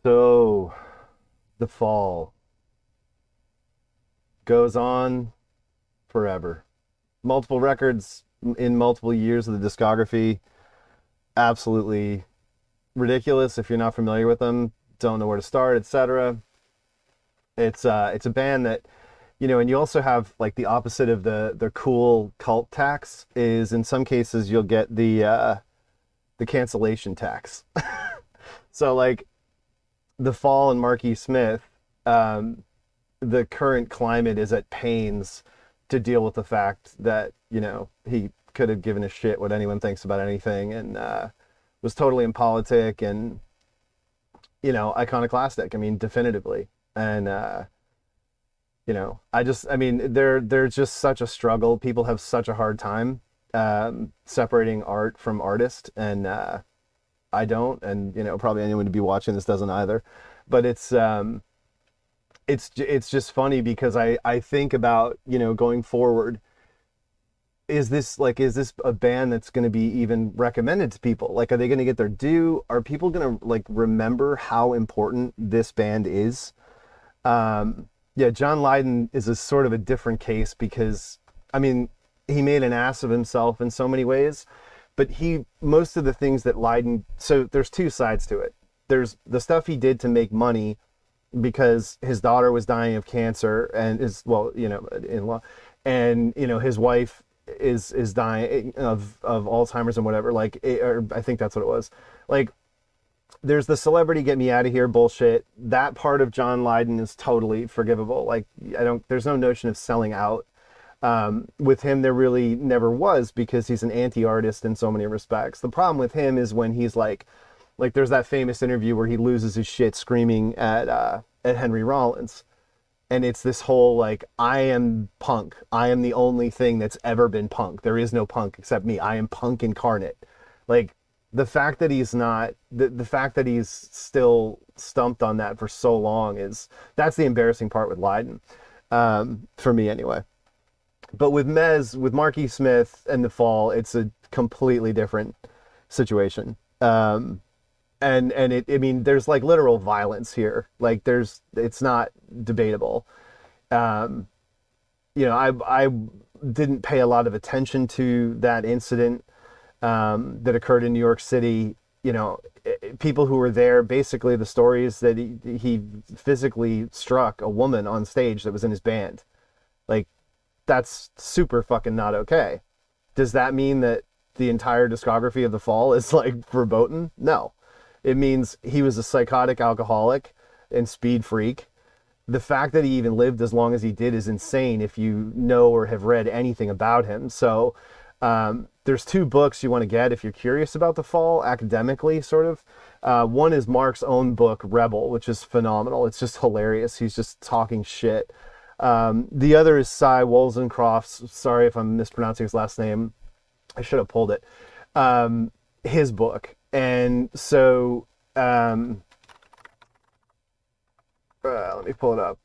So, the fall goes on forever. Multiple records in multiple years of the discography. Absolutely ridiculous if you're not familiar with them, don't know where to start, etc. It's a band that, and you also have like the opposite of the cool cult tax is in some cases you'll get the cancellation tax. So like the Fall and Marky Smith, the current climate is at pains to deal with the fact that, he could have given a shit what anyone thinks about anything and was totally impolitic and, iconoclastic. I mean, definitively. And, they're just such a struggle. People have such a hard time separating art from artist. And I don't, and, probably anyone to be watching this doesn't either. But it's just funny because I think about, going forward, is this a band that's going to be even recommended to people? Like, are they going to get their due? Are people going to like remember how important this band is? Yeah, John Lydon is a sort of a different case because, I mean, he made an ass of himself in so many ways, but most of the things that Lydon, so there's two sides to it. There's the stuff he did to make money because his daughter was dying of cancer and in-law, and, his wife is dying of Alzheimer's and whatever, or I think that's what it was. Like, there's the celebrity get me out of here bullshit. That part of John Lydon is totally forgivable. Like, there's no notion of selling out. With him, there really never was because he's an anti-artist in so many respects. The problem with him is when he's like there's that famous interview where he loses his shit screaming at Henry Rollins. And it's this whole, like, I am punk. I am the only thing that's ever been punk. There is no punk except me. I am punk incarnate. Like, the fact that he's not, the fact that he's still stumped on that for so long that's the embarrassing part with Lydon, for me anyway. But with M.E.S, with Marky Smith and The Fall, it's a completely different situation. There's like literal violence here. Like it's not debatable. I didn't pay a lot of attention to that incident that occurred in New York City. People who were there, basically the story is that he physically struck a woman on stage that was in his band. Like, that's super fucking not okay. Does that mean that the entire discography of The Fall is like verboten? No. It means he was a psychotic alcoholic and speed freak. The fact that he even lived as long as he did is insane if you know or have read anything about him. So there's two books you want to get if you're curious about The Fall, academically, sort of. One is Mark's own book, Rebel, which is phenomenal. It's just hilarious. He's just talking shit. The other is Cy Wollstonecraft's, sorry if I'm mispronouncing his last name, I should have pulled it, his book. And so, let me pull it up.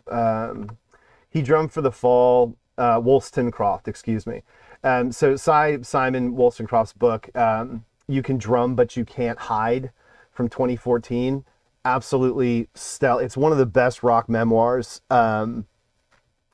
He drummed for The Fall, Wollstonecraft, excuse me. So Simon Wollstonecraft's book, You Can Drum But You Can't Hide, from 2014, absolutely stellar. It's one of the best rock memoirs I've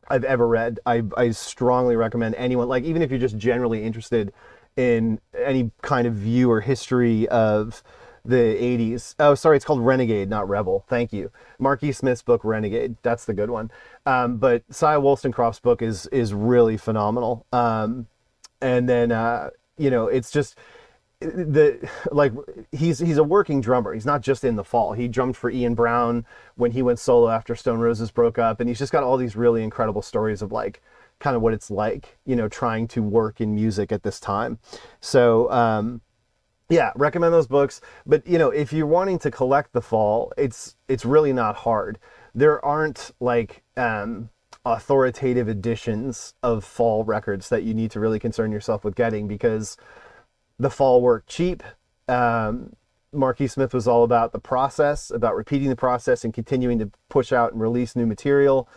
ever read. I strongly recommend anyone, like, even if you're just generally interested in any kind of view or history of the 80s. Oh, sorry, it's called Renegade, not Rebel. Thank you. Marky Smith's book, Renegade. That's the good one. But Cy Wollstonecraft's book is really phenomenal. And then, it's just he's a working drummer. He's not just in The Fall. He drummed for Ian Brown when he went solo after Stone Roses broke up. And he's just got all these really incredible stories of like kind of what it's like, trying to work in music at this time. So, yeah, recommend those books. But, if you're wanting to collect The Fall, it's really not hard. There aren't like authoritative editions of Fall records that you need to really concern yourself with getting because The Fall worked cheap. Marky Smith was all about the process, about repeating the process and continuing to push out and release new material.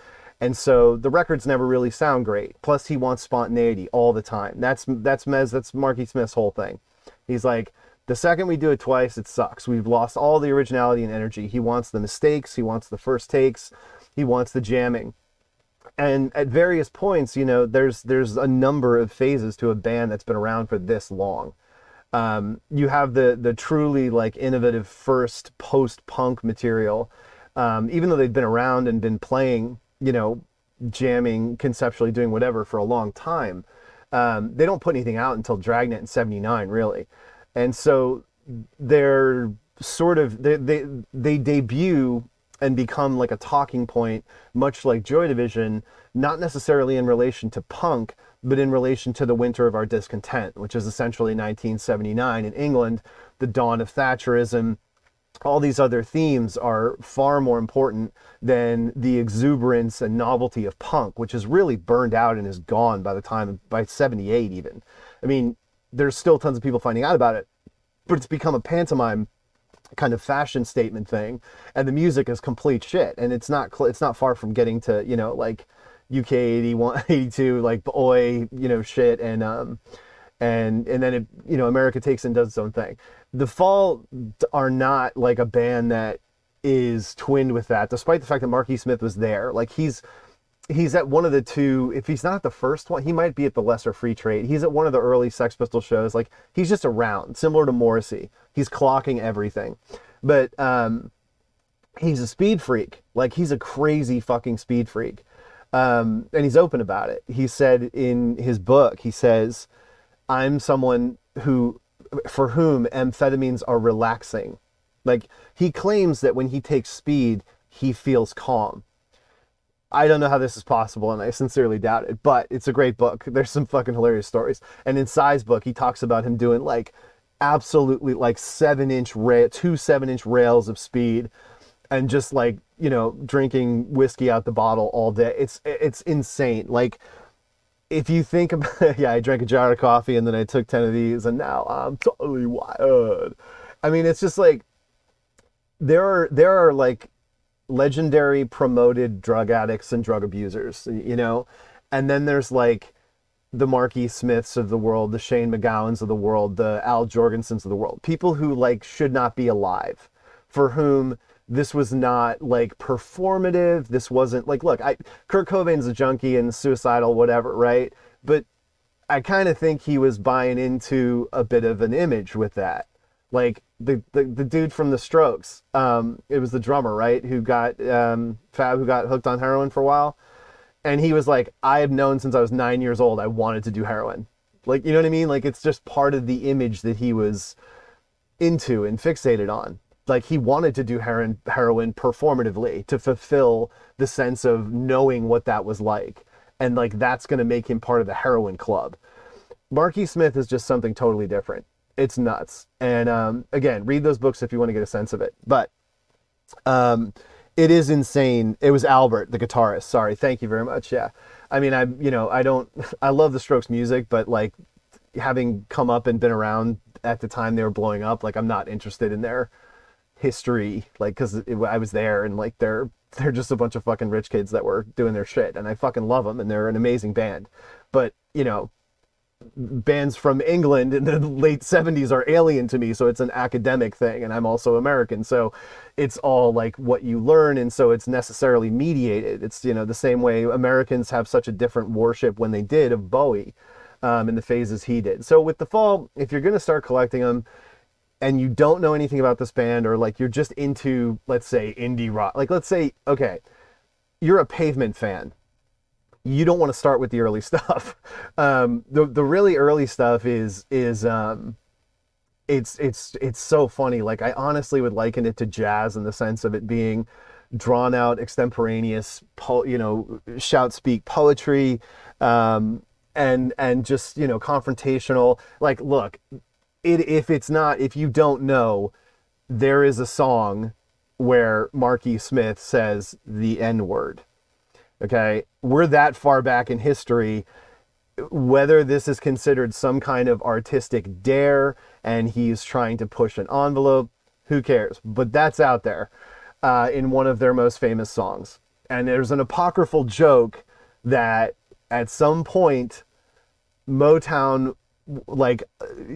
And so the records never really sound great. Plus, he wants spontaneity all the time. That's M.E.S, that's Marky Smith's whole thing. He's like, The second we do it twice, it sucks. We've lost all the originality and energy. He wants the mistakes. He wants the first takes. He wants the jamming. And at various points, you know, there's a number of phases to a band that's been around for this long. You have the truly like innovative first post-punk material, even though they've been around and been playing, you know, jamming, conceptually doing whatever for a long time. They don't put anything out until Dragnet in '79, really. And so they're sort of, they debut and become like a talking point, much like Joy Division, not necessarily in relation to punk, but in relation to the Winter of Our Discontent, which is essentially 1979 in England, the dawn of Thatcherism. All these other themes are far more important than the exuberance and novelty of punk, which is really burned out and is gone by 78 even. I mean, there's still tons of people finding out about it, but it's become a pantomime kind of fashion statement thing, and the music is complete shit, and it's not far from getting to, you know, like UK 81, 82, like oi, you know, shit, and then it, you know, America Takes and does its own thing. The Fall are not like a band that is twinned with that, despite the fact that Marky Smith was there. Like he's at one of the two, if he's not at the first one, he might be at the Lesser Free Trade. He's at one of the early Sex Pistol shows. Like he's just around, similar to Morrissey. He's clocking everything. But he's a speed freak. Like he's a crazy fucking speed freak. And he's open about it. He said in his book, he says, I'm someone for whom amphetamines are relaxing. Like he claims that when he takes speed, he feels calm. I don't know how this is possible, and I sincerely doubt it, but it's a great book. There's some fucking hilarious stories. And in Cy's book, he talks about him doing like absolutely like 7-inch 7-inch rails of speed, and just like, you know, drinking whiskey out the bottle all day. It's insane. Like if you think about, yeah, I drank a jar of coffee and then I took 10 of these and now I'm totally wild. I mean, it's just like, there are like legendary promoted drug addicts and drug abusers, you know, and then there's like the Marky Smiths of the world, the Shane McGowans of the world, the Al Jorgensens of the world, people who like should not be alive, for whom this was not like performative. This wasn't like, look, Kurt Cobain's a junkie and suicidal, whatever, right? But I kind of think he was buying into a bit of an image with that. Like the dude from the Strokes, it was the drummer, right, who got Fab, who got hooked on heroin for a while, and he was like, I have known since I was 9 years old I wanted to do heroin. Like, you know what I mean? Like it's just part of the image that he was into and fixated on. Like he wanted to do heroin performatively to fulfill the sense of knowing what that was like, and like that's going to make him part of the heroin club. Marky Smith is just something totally different. It's nuts. And again, read those books if you want to get a sense of it. But it is insane. It was Albert, the guitarist. Sorry. Thank you very much. Yeah. I mean, I love the Strokes music, but like having come up and been around at the time they were blowing up, like I'm not interested in their history, like, because I was there, and like they're just a bunch of fucking rich kids that were doing their shit, and I fucking love them, and they're an amazing band. But, you know, bands from England in the late 70s are alien to me, so it's an academic thing, and I'm also American, so it's all like what you learn, and so it's necessarily mediated. It's, you know, the same way Americans have such a different worship when they did of Bowie in the phases he did. So with The Fall, if you're going to start collecting them and you don't know anything about this band, or like you're just into, let's say, indie rock, like let's say, okay, you're a Pavement fan, you don't want to start with the early stuff. The really early stuff is it's so funny. Like I honestly would liken it to jazz in the sense of it being drawn out, extemporaneous, shout speak poetry, and just, you know, confrontational. Like, look, if you don't know, there is a song where Marky Smith says the N-word. Okay, we're that far back in history. Whether this is considered some kind of artistic dare and he's trying to push an envelope, who cares? But that's out there in one of their most famous songs. And there's an apocryphal joke that at some point Motown like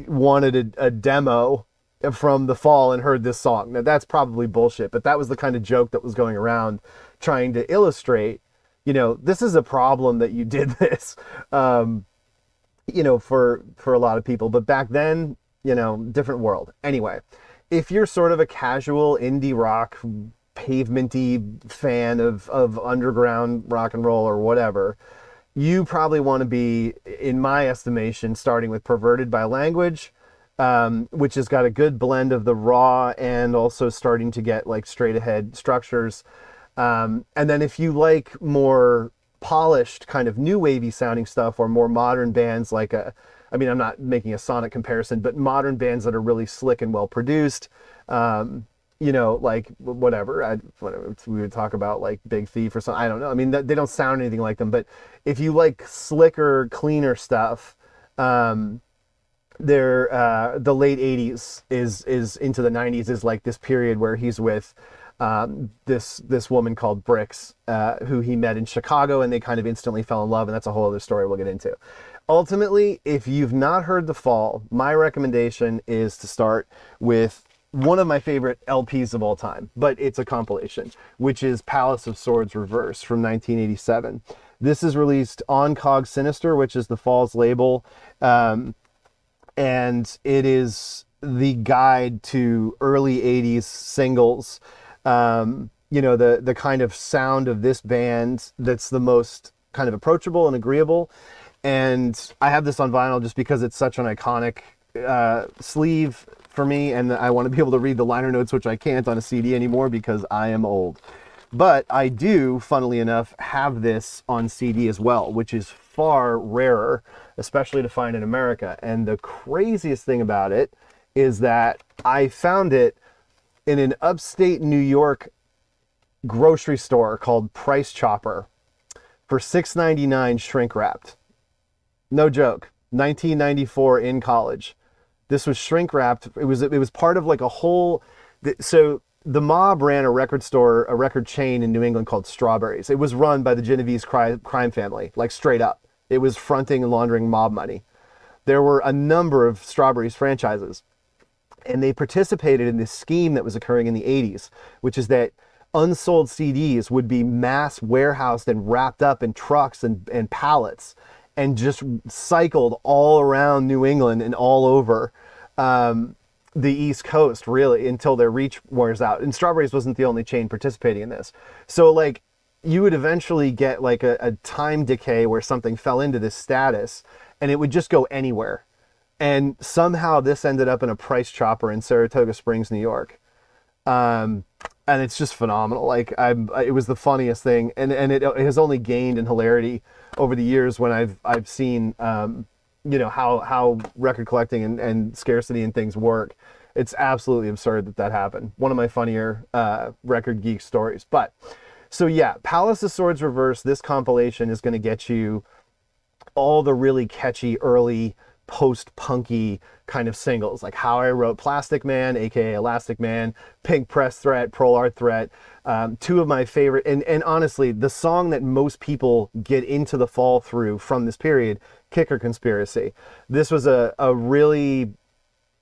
wanted a demo from the fall and heard this song. Now that's probably bullshit, but that was the kind of joke that was going around trying to illustrate, this is a problem that you did this, for a lot of people. But back then, different world. Anyway, if you're sort of a casual indie rock, pavementy fan of underground rock and roll or whatever, you probably want to be, in my estimation, starting with Perverted by Language, which has got a good blend of the raw and also starting to get like straight ahead structures. And then if you like more polished kind of new wavy sounding stuff, or more modern bands like I'm not making a sonic comparison, but modern bands that are really slick and well produced, like whatever we would talk about, like Big Thief or something. I don't know. I mean, they don't sound anything like them, but if you like slicker, cleaner stuff, the late 80s is into the 90s is like this period where he's with this woman called Brix, who he met in Chicago, and they kind of instantly fell in love, and that's a whole other story we'll get into. Ultimately, if you've not heard The Fall, my recommendation is to start with one of my favorite LPs of all time, but it's a compilation, which is Palace of Swords Reverse from 1987. This is released on COG Sinister, which is The Fall's label, and it is the guide to early 80s singles. The kind of sound of this band that's the most kind of approachable and agreeable. And I have this on vinyl just because it's such an iconic sleeve for me, and I want to be able to read the liner notes, which I can't on a CD anymore because I am old. But I do, funnily enough, have this on CD as well, which is far rarer, especially to find in America. And the craziest thing about it is that I found it in an upstate New York grocery store called Price Chopper for $6.99 shrink wrapped. No joke. 1994 in college. This was shrink wrapped. It was part of like a whole. So the mob ran a record store, a record chain in New England called Strawberries. It was run by the Genovese crime family, like straight up. It was fronting and laundering mob money. There were a number of Strawberries franchises, and they participated in this scheme that was occurring in the 80s, which is that unsold CDs would be mass warehoused and wrapped up in trucks and pallets, and just cycled all around New England and all over the East Coast, really, until their reach wears out. And Strawberries wasn't the only chain participating in this. So, like, you would eventually get, like, a time decay where something fell into this status, and it would just go anywhere. And somehow this ended up in a Price Chopper in Saratoga Springs, New York. And it's just phenomenal. Like, it was the funniest thing, and it has only gained in hilarity over the years when I've seen how record collecting and scarcity and things work. It's absolutely absurd that happened. One of my funnier record geek stories. But so yeah, Palace of Swords Reverse, this compilation is going to get you all the really catchy early post-punky kind of singles, like How I Wrote Plastic Man, aka Elastic Man, Pink Press Threat, Pearl Art Threat, two of my favorite, and honestly, the song that most people get into the fall through from this period, Kicker Conspiracy. This was a really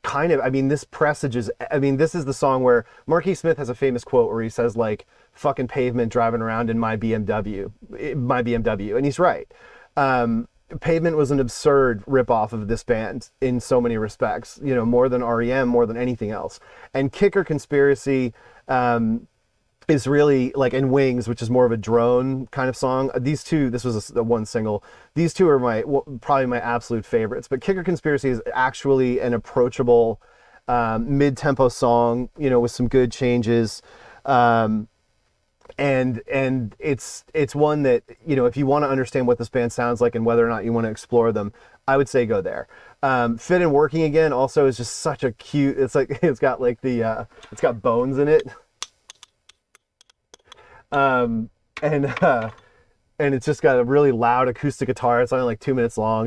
kind of, this presages, this is the song where Marquis Smith has a famous quote where he says, like, fucking Pavement driving around in my BMW, and he's right. Pavement was an absurd ripoff of this band in so many respects, more than REM, more than anything else. And Kicker Conspiracy is really like, and Wings, which is more of a drone kind of song. These two, this was a one single. These two are probably my absolute favorites. But Kicker Conspiracy is actually an approachable mid-tempo song, with some good changes. And it's one that, if you want to understand what this band sounds like and whether or not you want to explore them, I would say go there. Fit and Working Again also is just such a cute, it's like, it's got like it's got bones in it. And it's just got a really loud acoustic guitar. It's only like 2 minutes long.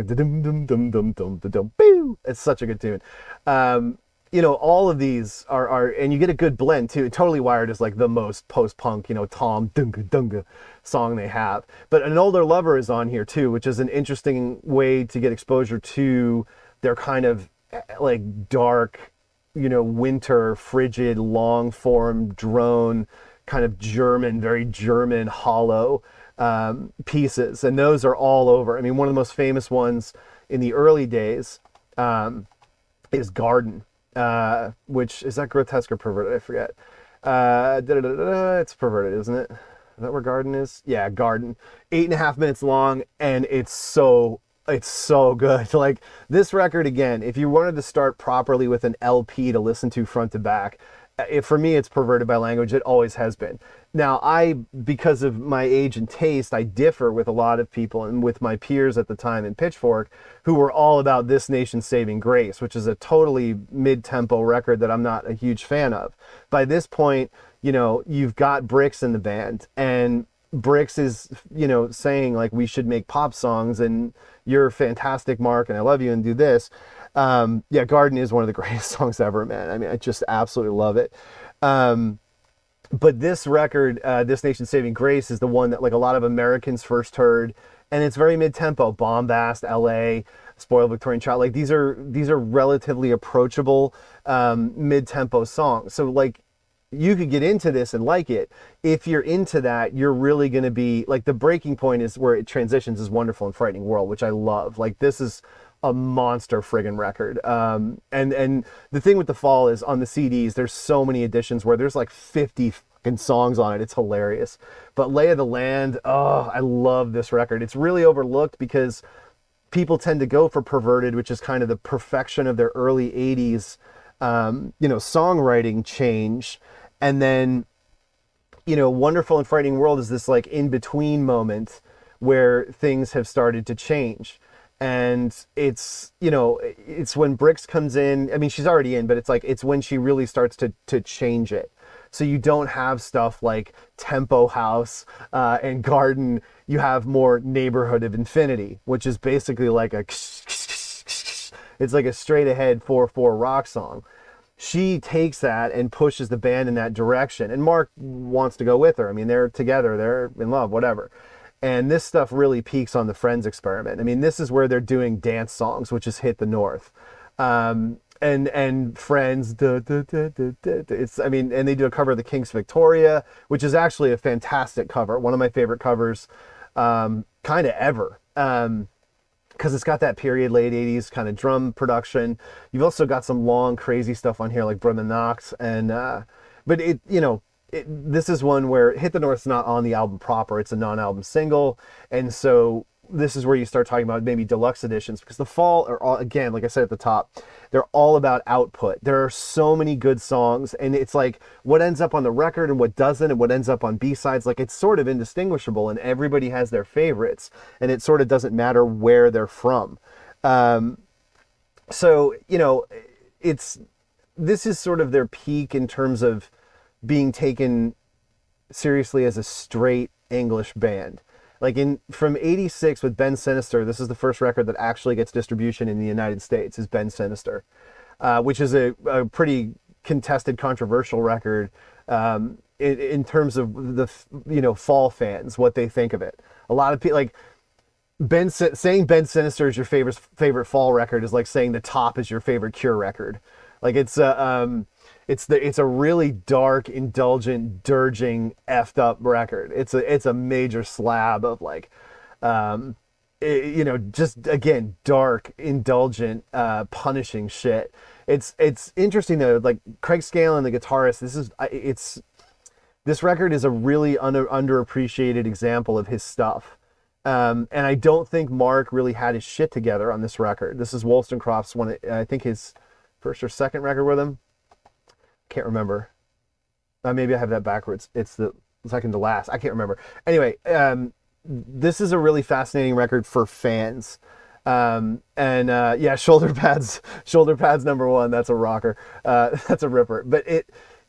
It's such a good tune. All of these are, and you get a good blend too. Totally Wired is like the most post-punk, Tom Dunga Dunga song they have. But An Older Lover is on here too, which is an interesting way to get exposure to their kind of like dark, winter, frigid, long form drone, kind of German, very German, hollow pieces. And those are all over. I mean, one of the most famous ones in the early days is Garden, which is that Grotesque or Perverted? I forget. It's Perverted, isn't it? Is that where Garden is? Yeah, Garden. 8.5 minutes long, and it's so good. Like, this record, again, if you wanted to start properly with an LP to listen to front to back, for me, it's Perverted by Language. It always has been. Now, because of my age and taste, I differ with a lot of people and with my peers at the time in Pitchfork, who were all about This Nation's Saving Grace, which is a totally mid-tempo record that I'm not a huge fan of. By this point, you've got Brix in the band, and Brix is, saying, like, we should make pop songs, and you're fantastic, Mark, and I love you, and do this. Garden is one of the greatest songs ever, man. I mean, I just absolutely love it. But this record, This Nation's Saving Grace, is the one that, like, a lot of Americans first heard, and it's very mid-tempo. Bombast, L.A., Spoiled Victorian Child, like, these are relatively approachable mid-tempo songs. So, like, you could get into this and like it. If you're into that, you're really going to be, like, the breaking point is where it transitions is Wonderful and Frightening World, which I love. Like, this is a monster friggin' record. And the thing with The Fall is, on the CDs, there's so many editions where there's like 50 fucking songs on it. It's hilarious. But Lay of the Land, oh, I love this record. It's really overlooked because people tend to go for Perverted, which is kind of the perfection of their early 80s, songwriting change. And then, Wonderful and Frightening World is this, like, in-between moment where things have started to change. And it's when Brix comes in. I mean, she's already in, but it's when she really starts to change it. So you don't have stuff like Tempo House and Garden. You have more Neighborhood of Infinity, which is basically like it's like a straight ahead 4/4 rock song. She takes that and pushes the band in that direction. And Mark wants to go with her. I mean, they're together, they're in love, whatever. And this stuff really peaks on the Frenz Experiment. I mean, this is where they're doing dance songs, which is Hit the North. And Friends, and they do a cover of the Kinks' Victoria, which is actually a fantastic cover. One of my favorite covers, kind of ever. Because it's got that period, late 80s kind of drum production. You've also got some long, crazy stuff on here, like Brother Knox. But this is one where Hit the North's not on the album proper. It's a non-album single. And so this is where you start talking about maybe deluxe editions, because The Fall are all, again, like I said at the top, they're all about output. There are so many good songs, and it's like what ends up on the record and what doesn't, and what ends up on B-sides, like, it's sort of indistinguishable, and everybody has their favorites, and it sort of doesn't matter where they're from. So, this is sort of their peak in terms of being taken seriously as a straight English band. Like, from 86 with Ben Sinister, this is the first record that actually gets distribution in the United States, is Ben Sinister, which is a pretty contested, controversial record in terms of the Fall fans, what they think of it. A lot of people, like, saying Ben Sinister is your favorite Fall record is like saying The Top is your favorite Cure record. Like, it's a really dark, indulgent, dirging, effed up record. It's a major slab of, like, just, again, dark, indulgent, punishing shit. It's interesting though, like, Craig Scanlon, the guitarist, this record is a really underappreciated example of his stuff. And I don't think Mark really had his shit together on this record. This is Wollstonecraft's one, I think his first or second record with him. Can't remember. Maybe I have that backwards. It's the second to last. I can't remember. Anyway, this is a really fascinating record for fans. Shoulder pads number one. That's a rocker. That's a ripper. But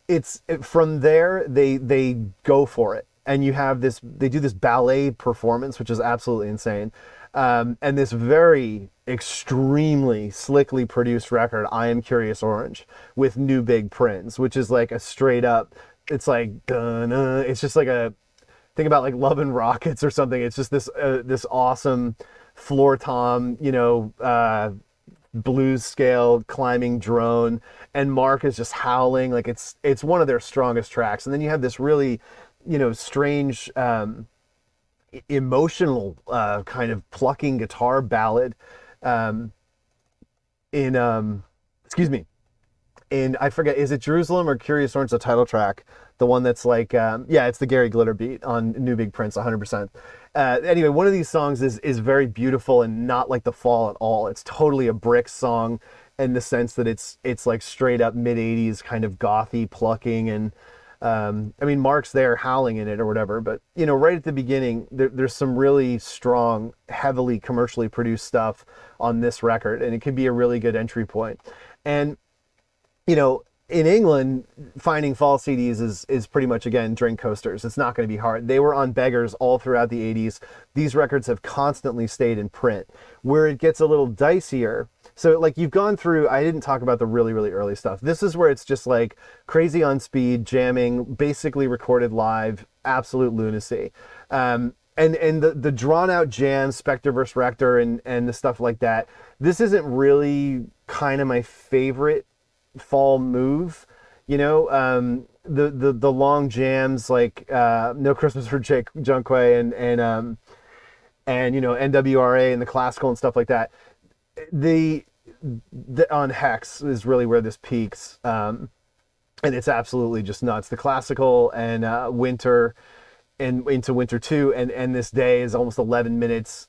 it's from there they go for it, and you have this. They do this ballet performance, which is absolutely insane. And this very extremely slickly produced record, I Am Kurious Oranj, with New Big Prince, which is like a straight up, it's like, it's just like think about like Love and Rockets or something. It's just this awesome floor tom, blues scale climbing drone, and Mark is just howling. Like it's one of their strongest tracks. And then you have this really, strange, emotional kind of plucking guitar ballad in excuse me, in, I forget, is it Jerusalem or Kurious Oranj, the title track, the one that's like yeah, it's the Gary Glitter beat on New Big Prince 100%. Anyway, one of these songs is very beautiful and not like The Fall at all. It's totally a Brick song in the sense that it's like straight up mid 80s kind of gothy plucking, and I mean, Mark's there howling in it or whatever, but right at the beginning, there's some really strong, heavily commercially produced stuff on this record, and it could be a really good entry point. And in England, finding fall CDs is pretty much, again, drink coasters. It's not going to be hard. They were on beggars all throughout the 80s. These records have constantly stayed in print. Where it gets a little dicier, so like you've gone through, I didn't talk about the really, really early stuff. This is where it's just like crazy on speed, jamming, basically recorded live, absolute lunacy. And the drawn out jams, Spectre vs. Rector and the stuff like that, this isn't really kind of my favorite fall move, the long jams like No Christmas for Jake Junkway and NWRA and the classical and stuff like that. The on Hex is really where this peaks, and it's absolutely just nuts. The classical and Winter and into Winter 2 and This Day is almost 11 minutes.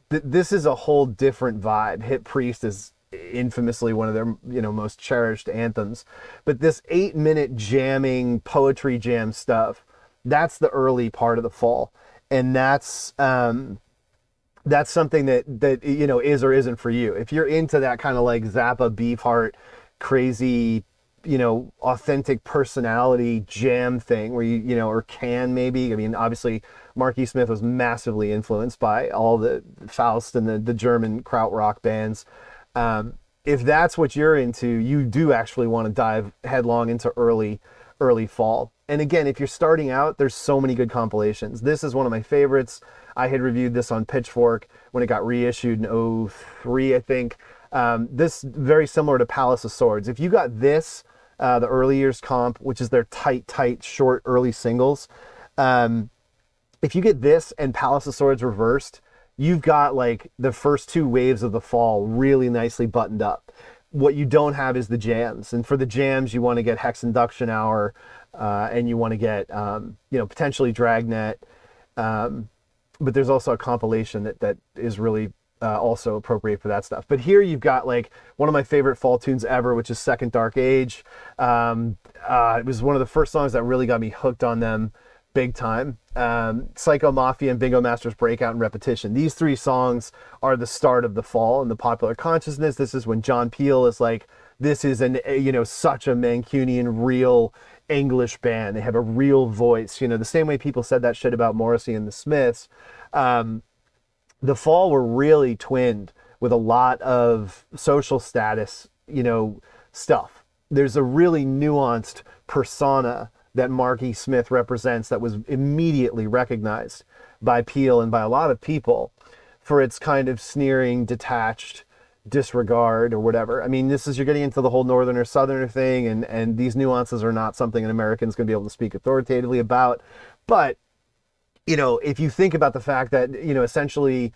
This is a whole different vibe. Hit Priest is infamously one of their most cherished anthems, but this 8-minute jamming poetry jam stuff, that's the early part of the fall, and that's something that is or isn't for you. If you're into that kind of like Zappa, Beefheart, crazy authentic personality jam thing where or Can, maybe, I mean, obviously Marky Smith was massively influenced by all the Faust and the German krautrock bands. If that's what you're into, you do actually want to dive headlong into early fall. And again, if you're starting out, there's so many good compilations. This is one of my favorites. I had reviewed this on Pitchfork when it got reissued in 03, I think. This very similar to Palace of Swords. If you got this, the early years comp, which is their tight, short, early singles, if you get this and Palace of Swords reversed, you've got like the first two waves of the fall really nicely buttoned up. What you don't have is the jams. And for the jams, you want to get Hex Enduction Hour, and you want to get, potentially Dragnet. But there's also a compilation that is really also appropriate for that stuff. But here you've got like one of my favorite fall tunes ever, which is Second Dark Age. It was one of the first songs that really got me hooked on them big time. Psycho Mafia and Bingo Master's Breakout and Repetition. These three songs are the start of the fall in the popular consciousness. This is when John Peel is like, this is such a Mancunian, real English band. They have a real voice. The same way people said that shit about Morrissey and the Smiths. The fall were really twinned with a lot of social status, stuff. There's a really nuanced persona that Marky Smith represents that was immediately recognized by Peel and by a lot of people for its kind of sneering, detached disregard or whatever. I mean, you're getting into the whole Northerner Southerner thing, and these nuances are not something an American's going to be able to speak authoritatively about. But, if you think about the fact that, essentially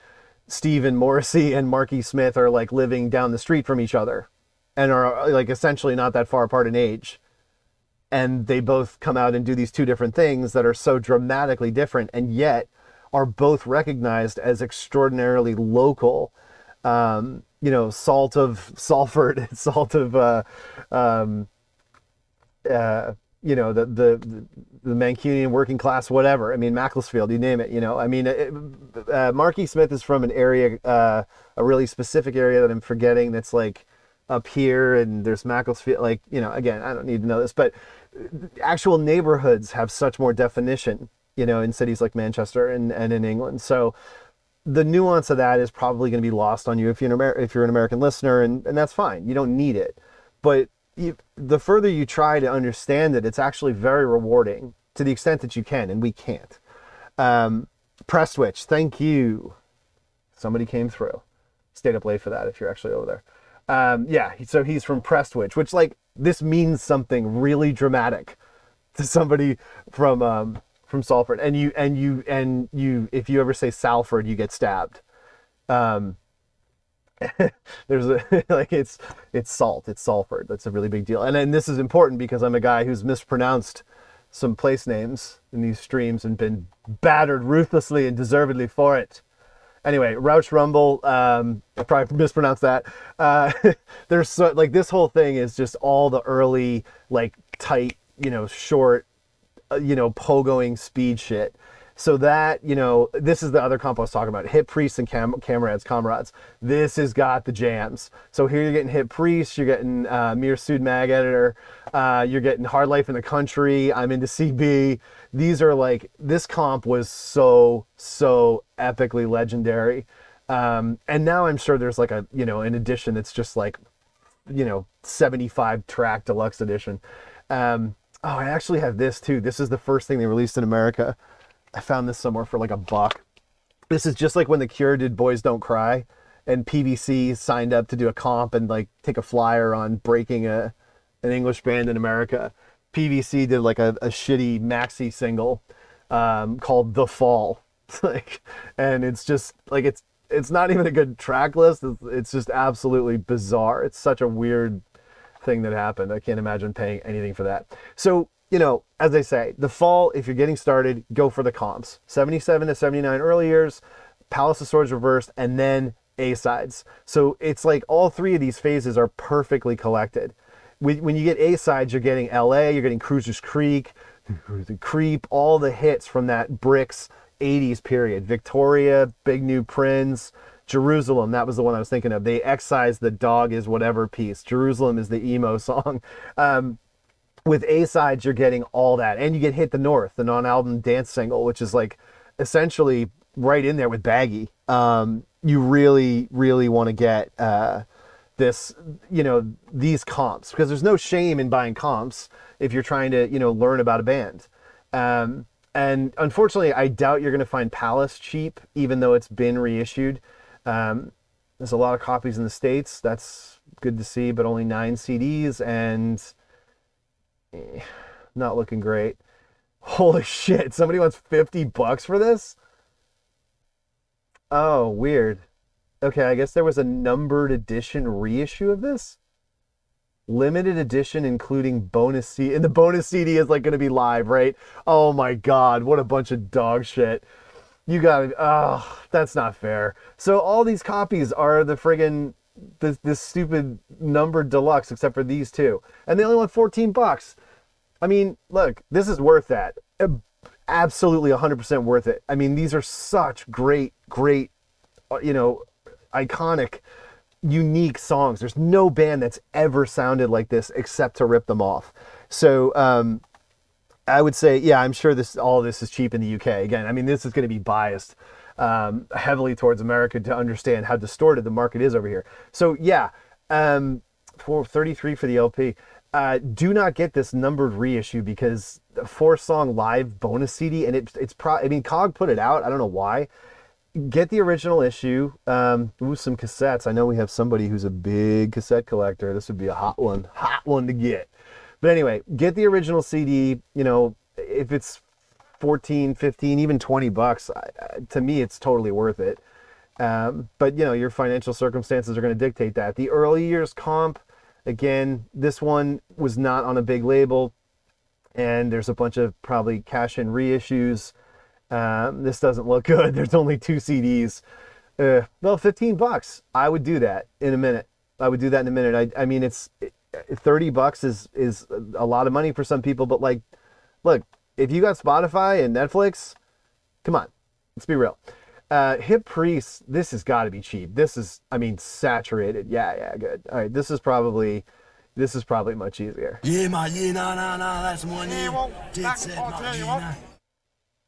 Stephen Morrissey and Marky Smith are like living down the street from each other and are like essentially not that far apart in age, and they both come out and do these two different things that are so dramatically different and yet are both recognized as extraordinarily local, salt of Salford, salt of the Mancunian working class, whatever. I mean, Macclesfield, you name it. Marky Smith is from an area, a really specific area that I'm forgetting. That's like up here, and there's Macclesfield. Like, again, I don't need to know this, but actual neighborhoods have such more definition, in cities like Manchester and in England. So the nuance of that is probably going to be lost on you if you're an American listener, and that's fine. You don't need it, but the further you try to understand it, it's actually very rewarding to the extent that you can, and we can't. Press Switch, thank you. Somebody came through. Stayed up late for that if you're actually over there. Yeah, so he's from Prestwich, which like this means something really dramatic to somebody from Salford. And you if you ever say Salford, you get stabbed. Um, there's a like it's salt, it's Salford. That's a really big deal. And then this is important because I'm a guy who's mispronounced some place names in these streams and been battered ruthlessly and deservedly for it. Anyway, Rouch Rumble, I probably mispronounced that. There's so, like this whole thing is just all the early like tight, short, pogoing speed shit. So that, this is the other comp I was talking about. Hit Priests and Kamerads. This has got the jams. So here you're getting Hit Priests, you're getting Mir Sud Mag Editor, you're getting Hard Life in the Country, I'm into CB. These are like, this comp was so epically legendary. And now I'm sure there's like an edition that's just like, 75 track deluxe edition. I actually have this too. This is the first thing they released in America. I found this somewhere for like $1. This is just like when The Cure did Boys Don't Cry and PVC signed up to do a comp and like take a flyer on breaking an English band in America. PVC did like a shitty maxi single called The Fall. And it's just like, it's not even a good track list. It's just absolutely bizarre. It's such a weird thing that happened. I can't imagine paying anything for that. So, as I say, The Fall, if you're getting started, go for the comps. 77 to 79 early years, Palace of Swords reversed, and then A-sides. So it's like all three of these phases are perfectly collected. When you get A-sides, you're getting LA, you're getting Cruiser's Creek, Creep, all the hits from that Bricks 80s period. Victoria, Big New Prince, Jerusalem, that was the one I was thinking of. They excised the Dog Is Whatever piece. Jerusalem is the emo song. With A-sides, you're getting all that. And you get Hit the North, the non-album dance single, which is like essentially right in there with Baggy. You really, really want to get this, these comps, because there's no shame in buying comps if you're trying to, learn about a band. And unfortunately, I doubt you're going to find Palace cheap, even though it's been reissued. There's a lot of copies in the States. That's good to see, but only 9 CDs and not looking great. Holy shit, somebody wants $50 for this? Oh, weird. Okay, I guess there was a numbered edition reissue of this. Limited edition, including bonus CD. And the bonus CD is like going to be live, right? Oh my God, what a bunch of dog shit. You gotta, that's not fair. So all these copies are the friggin', this stupid numbered deluxe, except for these two. And they only want $14. I mean, look, this is worth that. Absolutely 100% worth it. I mean, these are such great, iconic, unique songs. There's no band that's ever sounded like this except to rip them off. So I would say, yeah, I'm sure all of this is cheap in the UK. Again, I mean, this is going to be biased heavily towards America to understand how distorted the market is over here. So yeah, for $33 for the LP. Do not get this numbered reissue because a 4-song live bonus CD, and COG put it out. I don't know why. Get the original issue. Some cassettes. I know we have somebody who's a big cassette collector. This would be a hot one to get. But anyway, get the original CD. If it's 14, 15, even $20, to me, it's totally worth it. But your financial circumstances are going to dictate that. The early years comp, again, this one was not on a big label, and there's a bunch of probably cash-in reissues. This doesn't look good. There's only 2 CDs. Well, $15. I would do that in a minute. I mean, it's $30 is a lot of money for some people, but like, look, if you got Spotify and Netflix, come on, let's be real. Hit Priests, this has got to be cheap. This is, saturated. Yeah, good. All right, this is probably much easier. Yeah, that's money.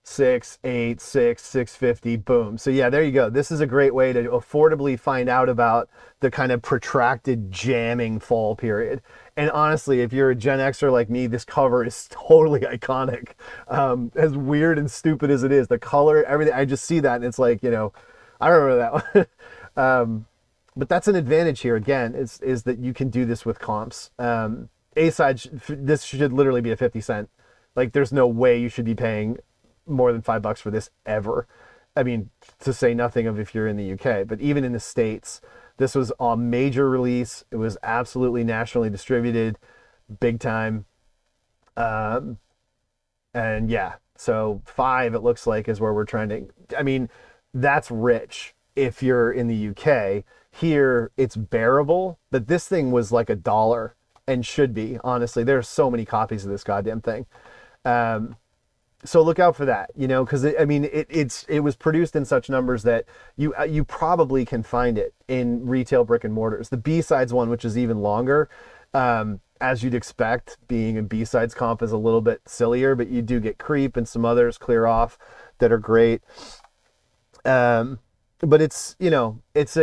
686, 650, boom. So yeah, there you go. This is a great way to affordably find out about the kind of protracted jamming fall period. And honestly, if you're a Gen Xer like me, this cover is totally iconic. As weird and stupid as it is, the color, everything, I just see that and it's like, I remember that one. But that's an advantage here again, is that you can do this with comps. A side, this should literally be a 50 cent. Like, there's no way you should be paying more than $5 for this ever. I mean, to say nothing of if you're in the UK, but even in the States, this was a major release. It was absolutely nationally distributed, big time. And yeah, so 5, it looks like, is where we're trying to, I mean, that's rich if you're in the UK. Here, it's bearable, but this thing was like $1 and should be, honestly. There's so many copies of this goddamn thing. So look out for that, you know, because it was produced in such numbers that you probably can find it in retail brick and mortars. The B-sides one, which is even longer, as you'd expect, being a B-sides comp, is a little bit sillier, but you do get Creep and some others, Clear Off, that are great. But it's, you know, it's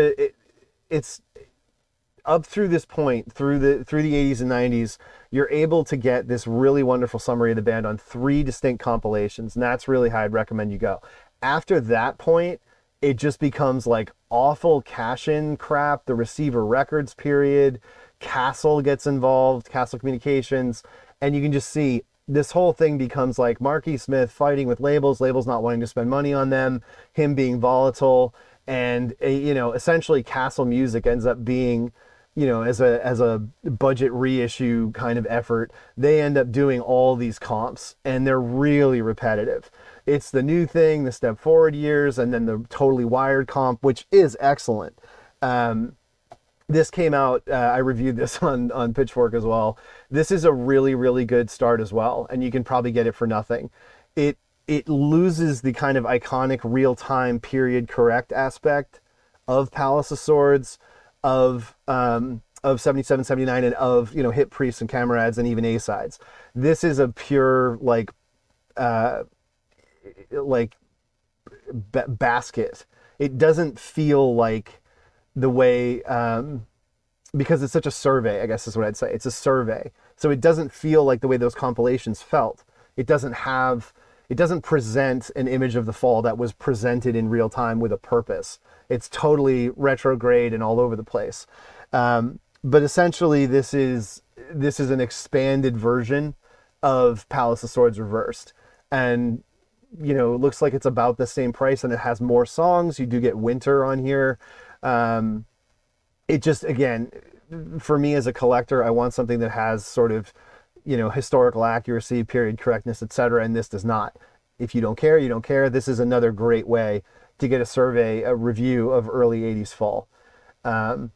up through this point, through the 80s and 90s, you're able to get this really wonderful summary of the band on 3 distinct compilations, and that's really how I'd recommend you go. After that point, it just becomes like awful cash-in crap, the Receiver Records period, Castle gets involved, Castle Communications, and you can just see this whole thing becomes like Marky Smith fighting with labels not wanting to spend money on them, him being volatile, and you know, essentially Castle Music ends up being, you know, as a budget reissue kind of effort, they end up doing all these comps, and they're really repetitive. It's the New Thing, the Step Forward Years, and then the Totally Wired comp, which is excellent. This came out, I reviewed this on Pitchfork as well. This is a really, really good start as well, and you can probably get it for nothing. It loses the kind of iconic real-time period correct aspect of Palace of Swords, of 77, 79, and of, you know, hit Priests and Kamerads, and even A-sides. This is a pure basket. It doesn't feel like the way, because it's such a survey, I guess is what I'd say. It's a survey. So it doesn't feel like the way those compilations felt. It doesn't present an image of the fall that was presented in real time with a purpose. It's totally retrograde and all over the place. But essentially this is an expanded version of Palace of Swords reversed. And, you know, it looks like it's about the same price, and it has more songs. You do get Winter on here. It just, again, for me as a collector, I want something that has sort of, you know, historical accuracy, period correctness, etc., and this does not. If you don't care, you don't care. This is another great way to get a review of early 80s fall. And,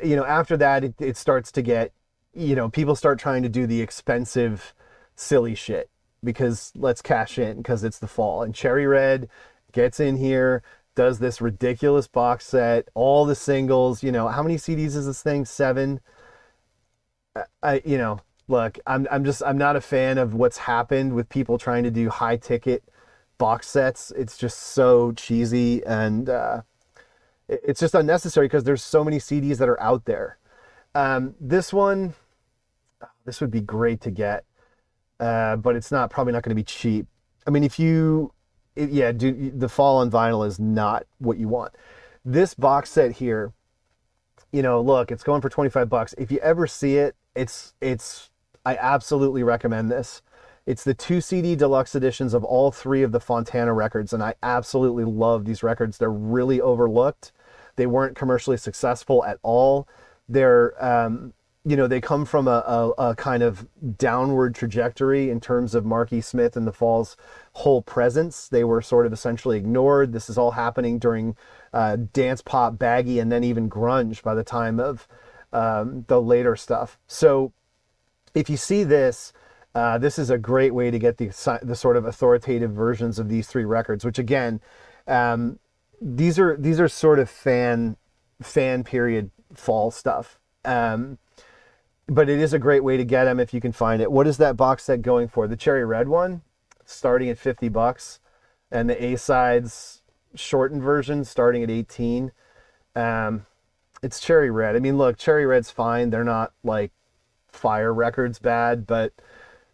you know, after that, it starts to get, you know, people start trying to do the expensive, silly shit, because let's cash in, because it's the fall. And Cherry Red gets in here, does this ridiculous box set, all the singles, you know, how many CDs is this thing? 7? You know, look, I'm not a fan of what's happened with people trying to do high ticket box sets. It's just so cheesy, and it's just unnecessary because there's so many CDs that are out there. This one, this would be great to get, but it's probably not going to be cheap. I mean, the fall on vinyl is not what you want. This box set here, you know, look, it's going for $25. If you ever see it, I absolutely recommend this. It's the 2 CD deluxe editions of all 3 of the Fontana records, and I absolutely love these records. They're really overlooked. They weren't commercially successful at all. They're, you know, they come from a kind of downward trajectory in terms of Marky Smith and the Fall's whole presence. They were sort of essentially ignored. This is all happening during dance pop, baggy, and then even grunge by the time of the later stuff. So if you see this, this is a great way to get the sort of authoritative versions of these 3 records, which again, these are sort of fan period fall stuff. But it is a great way to get them if you can find it. What is that box set going for? The Cherry Red one, starting at $50, and the A-sides shortened version starting at $18. It's Cherry Red. I mean, look, Cherry Red's fine. They're not like Fire Records bad, but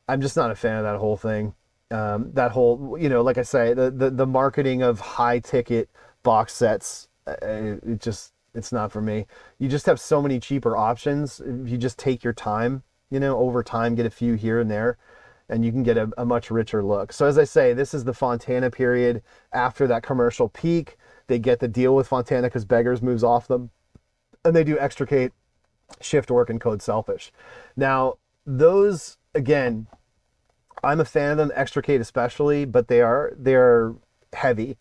I'm just not a fan of that whole thing. That whole, you know, like I say, the marketing of high ticket box sets it's not for me. You just have so many cheaper options. If you just take your time, over time, get a few here and there, and you can get a much richer look. So as I say, this is the Fontana period after that commercial peak. They get the deal with Fontana because Beggars moves off them, and they do Extricate, Shift Work, and Code Selfish. Now, those, again, I'm a fan of them, Extricate especially, but they are heavy.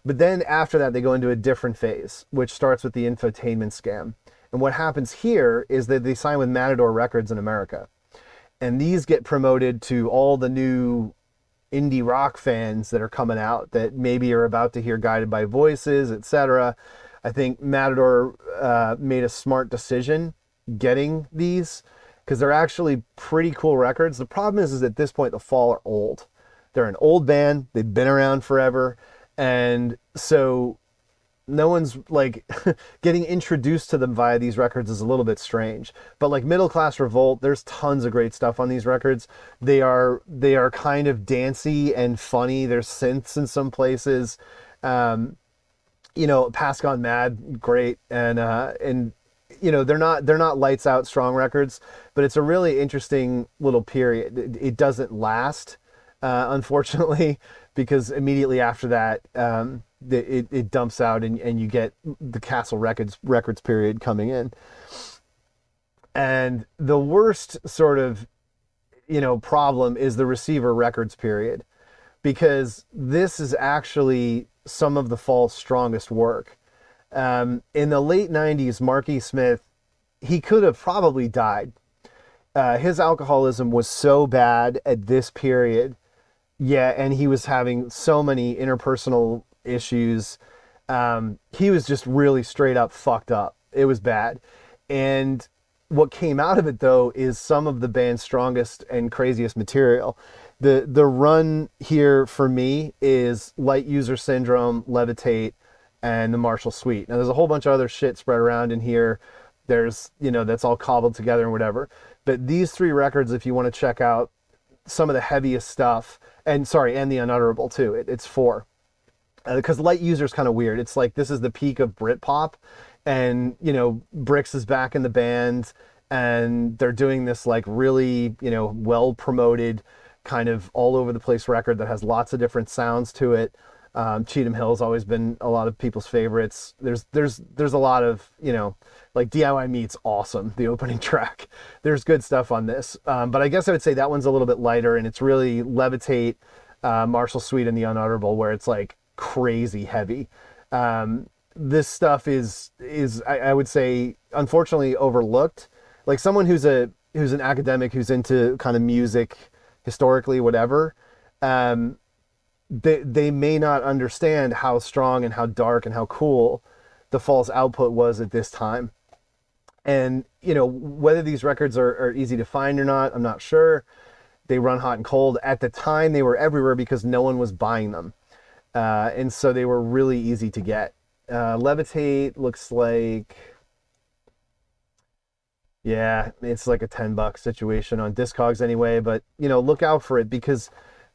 But then after that, they go into a different phase, which starts with the Infotainment scam. And what happens here is that they sign with Matador Records in America. And these get promoted to all the new indie rock fans that are coming out that maybe are about to hear Guided by Voices, etc. I think Matador made a smart decision getting these because they're actually pretty cool records. The problem is at this point, the Fall are old. They're an old band. They've been around forever. And so no one's like getting introduced to them via these records is a little bit strange. But like Middle Class Revolt, there's tons of great stuff on these records. They are kind of dancey and funny. There's synths in some places. Pass Gone Mad, great. And they're not lights out strong records, but it's a really interesting little period. It doesn't last, unfortunately, because immediately after that, it dumps out and you get the Castle Records period coming in. And the worst sort of, problem is the Receiver Records period, because this is actually some of the Fall's strongest work. In the late 90s, Marky Smith, he could have probably died. His alcoholism was so bad at this period. Yeah, and he was having so many interpersonal issues. He was just really straight up fucked up. It was bad. And what came out of it, though, is some of the band's strongest and craziest material. The run here for me is Light User Syndrome, Levitate, and the Marshall Suite. Now, there's a whole bunch of other shit spread around in here. There's, that's all cobbled together and whatever. But these three records, if you want to check out some of the heaviest stuff, and the Unutterable too. It's 4. Because Light User is kind of weird. It's like this is the peak of Britpop, and Brix is back in the band, and they're doing this like really well promoted kind of all over the place record that has lots of different sounds to it. Cheatham Hill's always been a lot of people's favorites. There's a lot of like DIY Meat's awesome, the opening track. There's good stuff on this, but I guess I would say that one's a little bit lighter, and it's really Levitate, Marshall Suite, and the Unutterable, where it's like crazy heavy. This stuff is I would say unfortunately overlooked. Like someone who's an academic who's into kind of music historically, whatever. They may not understand how strong and how dark and how cool the Fall's output was at this time. And, whether these records are easy to find or not, I'm not sure. They run hot and cold. At the time, they were everywhere because no one was buying them. And so they were really easy to get. Levitate looks like, yeah, it's like a $10 situation on Discogs anyway. But, look out for it because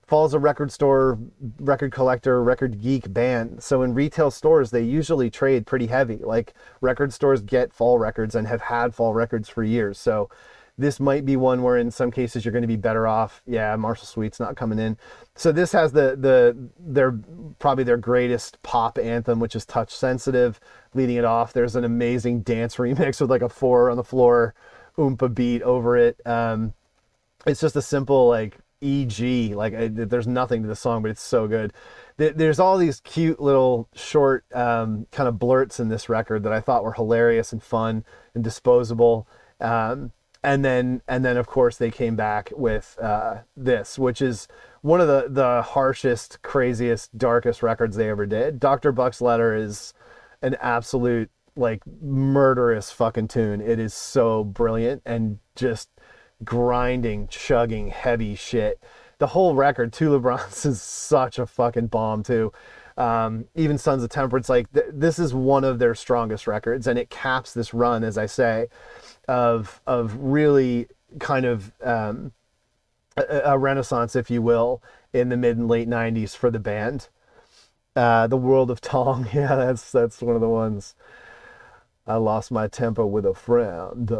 Fall's a record store, record collector, record geek band. So in retail stores, they usually trade pretty heavy. Like record stores get Fall records and have had Fall records for years. So this might be one where in some cases you're going to be better off. Yeah, Marshall Suite's not coming in. So this has their probably their greatest pop anthem, which is Touch Sensitive, leading it off. There's an amazing dance remix with like a 4 on the floor oompa beat over it. It's just a simple like EG, there's nothing to the song, but it's so good. There's all these cute little short kind of blurts in this record that I thought were hilarious and fun and disposable. And then of course they came back with this, which is one of the harshest, craziest, darkest records they ever did. Dr. Buck's Letter is an absolute like murderous fucking tune. It is so brilliant and just grinding, chugging, heavy shit. The whole record, Two LeBrons, is such a fucking bomb too. Even Sons of Temperance, like this is one of their strongest records, and it caps this run, as I say, of really kind of a renaissance, if you will, in the mid and late 90s for the band. The World of Tong. Yeah, that's one of the ones. I lost my temper with a friend,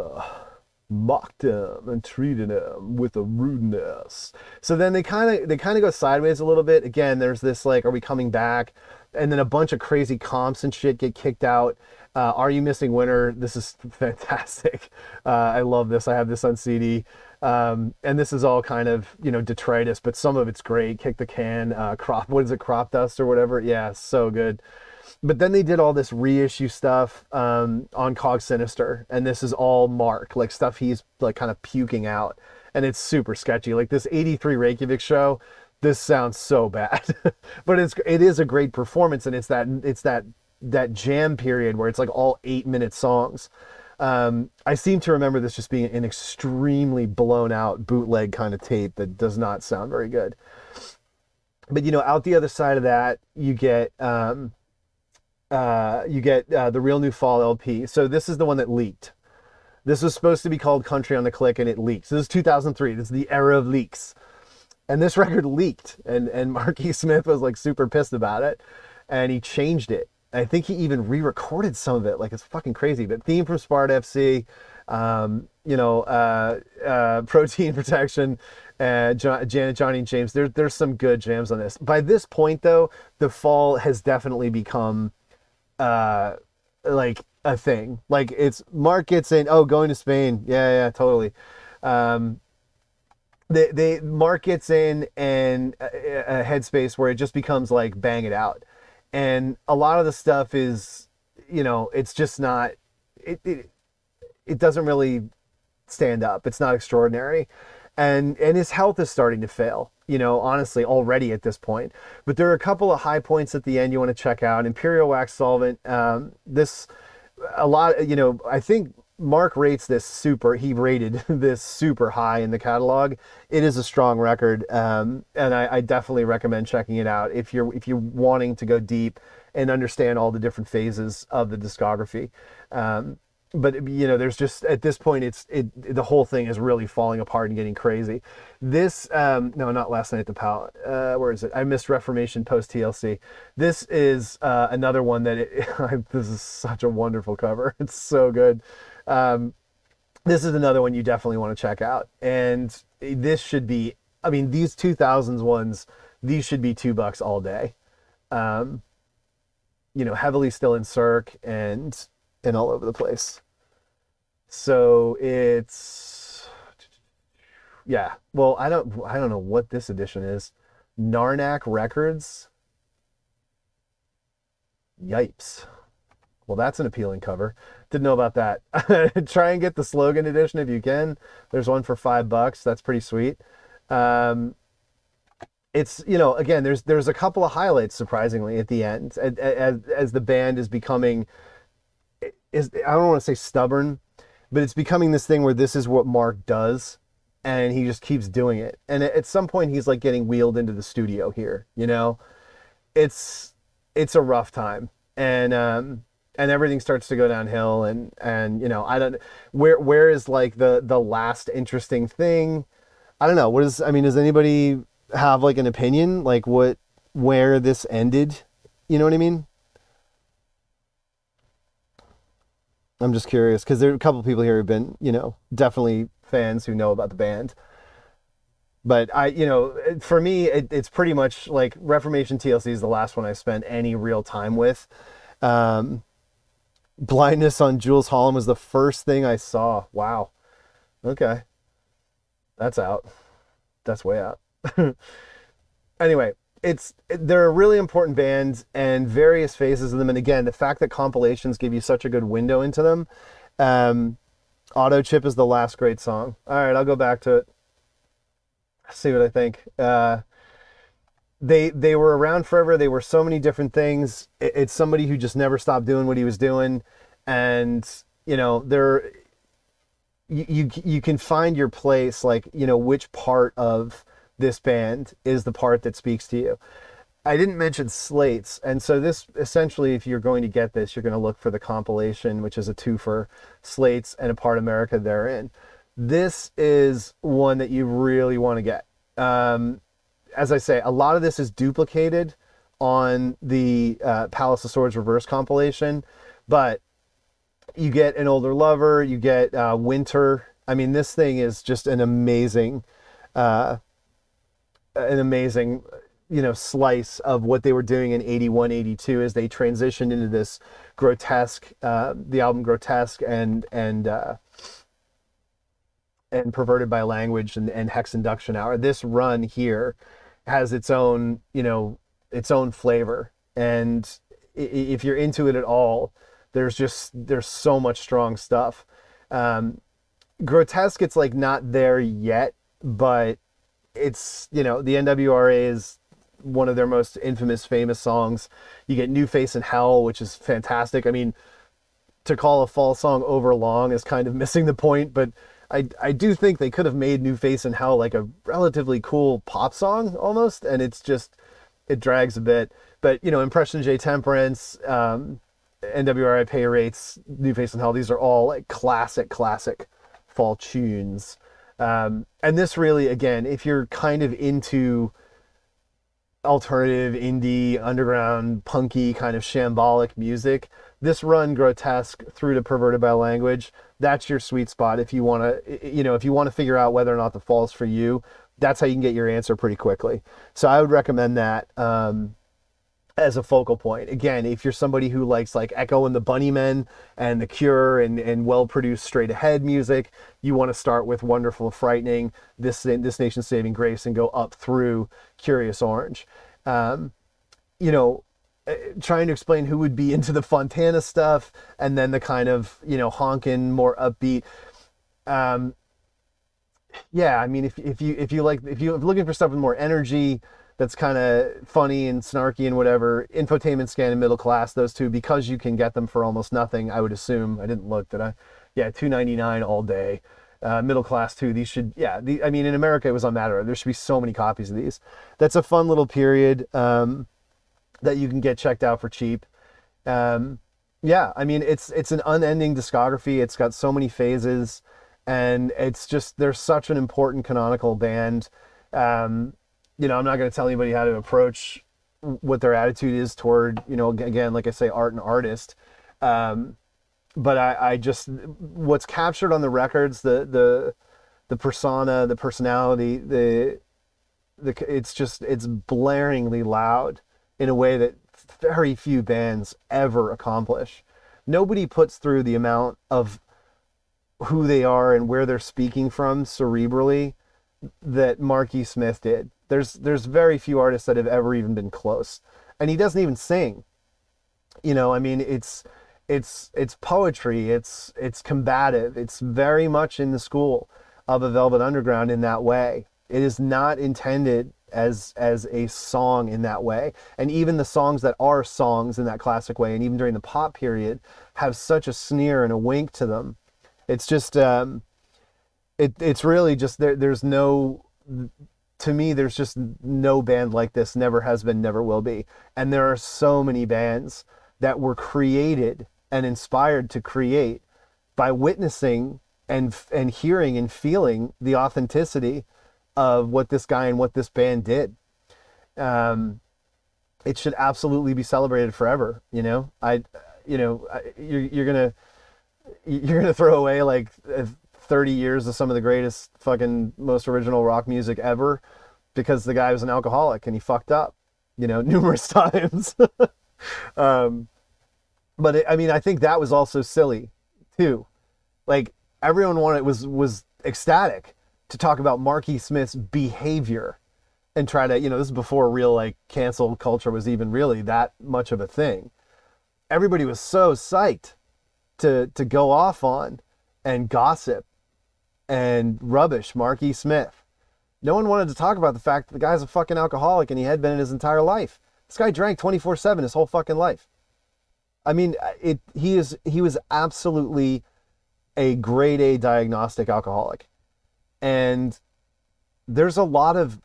mocked him and treated him with a rudeness. So then they kind of go sideways a little bit. Again, there's this like, are we coming back? And then a bunch of crazy comps and shit get kicked out. Are You Missing Winter? This is fantastic. I love this. I have this on CD. And this is all kind of, detritus, but some of it's great. Kick the Can, crop dust or whatever. Yeah, so good. But then they did all this reissue stuff on Cog Sinister, and this is all Mark, like stuff he's like kind of puking out, and it's super sketchy. Like this '83 Reykjavik show, this sounds so bad, but it is a great performance, and it's that jam period where it's like all 8-minute songs. I seem to remember this just being an extremely blown out bootleg kind of tape that does not sound very good. But out the other side of that, you get the Real New Fall LP. So this is the one that leaked. This was supposed to be called Country on the Click, and it leaked. So this is 2003. This is the era of leaks. And this record leaked, and Marky Smith was like super pissed about it, and he changed it. I think he even re-recorded some of it. Like, it's fucking crazy. But Theme from Sparta FC, Protein Protection, Janet, Johnny, and James. There's some good jams on this. By this point, though, The Fall has definitely become like a thing. Like, it's Mark gets in, going to Spain. Yeah, totally. Mark gets in and a headspace where it just becomes like bang it out. And a lot of the stuff is, it's just not, it doesn't really stand up. It's not extraordinary. And his health is starting to fail, honestly, already at this point. But there are a couple of high points at the end you want to check out. Imperial Wax Solvent, I think Mark rated this super high in the catalog. It is a strong record, and I definitely recommend checking it out if you're wanting to go deep and understand all the different phases of the discography. But there's just, at this point, the whole thing is really falling apart and getting crazy. This, no, not Last Night at the Palette. Where is it? I missed Reformation post TLC. This is another one that this is such a wonderful cover. It's so good. This is another one you definitely want to check out. And this should be, these 2000s ones, these should be $2 all day. Heavily still in circ and all over the place. So it's, yeah. Well, I don't know what this edition is. Narnak Records. Yipes. Well, that's an appealing cover. Didn't know about that. Try and get the slogan edition if you can. There's one for $5. That's pretty sweet. It's, again, there's a couple of highlights, surprisingly, at the end, as the band is becoming, I don't want to say stubborn, but it's becoming this thing where this is what Mark does, and he just keeps doing it. And at some point, he's like getting wheeled into the studio here. It's a rough time, and everything starts to go downhill, and I don't, where is like the last interesting thing? I don't know. Does anybody have like an opinion, like where this ended? You know what I mean? I'm just curious, because there are a couple of people here who've been, definitely fans who know about the band. But for me, it's pretty much like Reformation TLC is the last one I spent any real time with. Blindness on Jules Holland was the first thing I saw. Wow. Okay. That's out. That's way out. Anyway, they're a really important band and various phases of them. And again, the fact that compilations give you such a good window into them. Auto Chip is the last great song. All right, I'll go back to it. See what I think. They were around forever. They were so many different things. It's somebody who just never stopped doing what he was doing. And, you can find your place, like, which part of this band is the part that speaks to you. I didn't mention Slates, and so this, essentially, if you're going to get this, you're going to look for the compilation, which is a twofer, Slates and A Part America Therein. This is one that you really want to get. As I say, a lot of this is duplicated on the Palace of Swords Reverse compilation, but you get An Older Lover, you get Winter. I mean, this thing is just an amazing, slice of what they were doing in 81, 82 as they transitioned into this Grotesque, the album Grotesque and Perverted by Language and Hex Enduction Hour. This run here has its own, its own flavor. And if you're into it at all, there's so much strong stuff. Grotesque, it's like not there yet, but it's, the NWRA is one of their most infamous, famous songs. You get New Face in Hell, which is fantastic. I mean, to call a fall song overlong is kind of missing the point, but I do think they could have made New Face in Hell like a relatively cool pop song almost, and it drags a bit. But, Impression J Temperance, NWRA Pay Rates, New Face in Hell, these are all like classic fall tunes. And this really, again, if you're kind of into alternative, indie, underground, punky, kind of shambolic music, this run, Grotesque through to Perverted by Language, that's your sweet spot. If you want to figure out whether or not the fall's for you, that's how you can get your answer pretty quickly. So I would recommend that as a focal point. Again, if you're somebody who likes like Echo and the Bunnymen and The Cure and well-produced straight ahead music, you want to start with Wonderful Frightening, This Nation's Saving Grace, and go up through Kurious Oranj. Trying to explain who would be into the Fontana stuff and then the kind of, honkin', more upbeat. I mean, if you're looking for stuff with more energy, that's kind of funny and snarky and whatever, Infotainment, Scan, and Middle Class, those two, because you can get them for almost nothing, I would assume. I didn't look, did I? Yeah, $2.99 all day. Middle Class too. These should, I mean, in America it was on Matador. There should be so many copies of these. That's a fun little period that you can get checked out for cheap. I mean, it's an unending discography. It's got so many phases, and they're such an important canonical band. I'm not going to tell anybody how to approach what their attitude is toward, again, like I say, art and artist. But I just, what's captured on the records, the persona, the personality, it's blaringly loud in a way that very few bands ever accomplish. Nobody puts through the amount of who they are and where they're speaking from cerebrally that Marky Smith did. There's very few artists that have ever even been close, and he doesn't even sing. I mean, it's poetry. It's combative. It's very much in the school of a Velvet Underground in that way. It is not intended as a song in that way, and even the songs that are songs in that classic way, and even during the pop period, have such a sneer and a wink to them. It's just it's really just there's no. To me, there's just no band like this, never has been, never will be. And there are so many bands that were created and inspired to create by witnessing and hearing and feeling the authenticity of what this guy and what this band did. It should absolutely be celebrated forever. You're gonna throw away like 30 years of some of the greatest fucking most original rock music ever because the guy was an alcoholic and he fucked up, numerous times. But I think that was also silly too. Like everyone was ecstatic to talk about Marky Smith's behavior and try to, this is before real like cancel culture was even really that much of a thing. Everybody was so psyched to go off on and gossip and rubbish Marky Smith. No one wanted to talk about the fact that the guy's a fucking alcoholic and he had been in his entire life. This guy drank 24/7 his whole fucking life. I mean, he was absolutely a grade A diagnostic alcoholic. And there's a lot of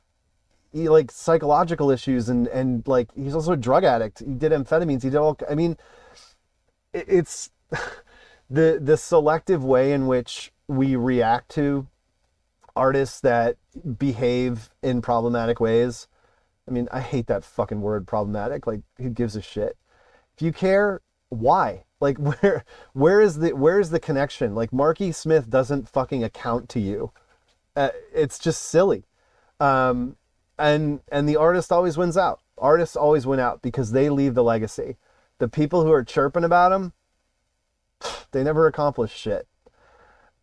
like psychological issues and like he's also a drug addict. He did amphetamines. He did all, I mean, it's the selective way in which we react to artists that behave in problematic ways I mean, I hate that fucking word problematic. Like, who gives a shit? If you care, why? Like, where is the connection? Like, Marky Smith doesn't fucking account to you. It's just silly. And the artist always wins out. Artists always win out because they leave the legacy. The people who are chirping about them, they never accomplish shit.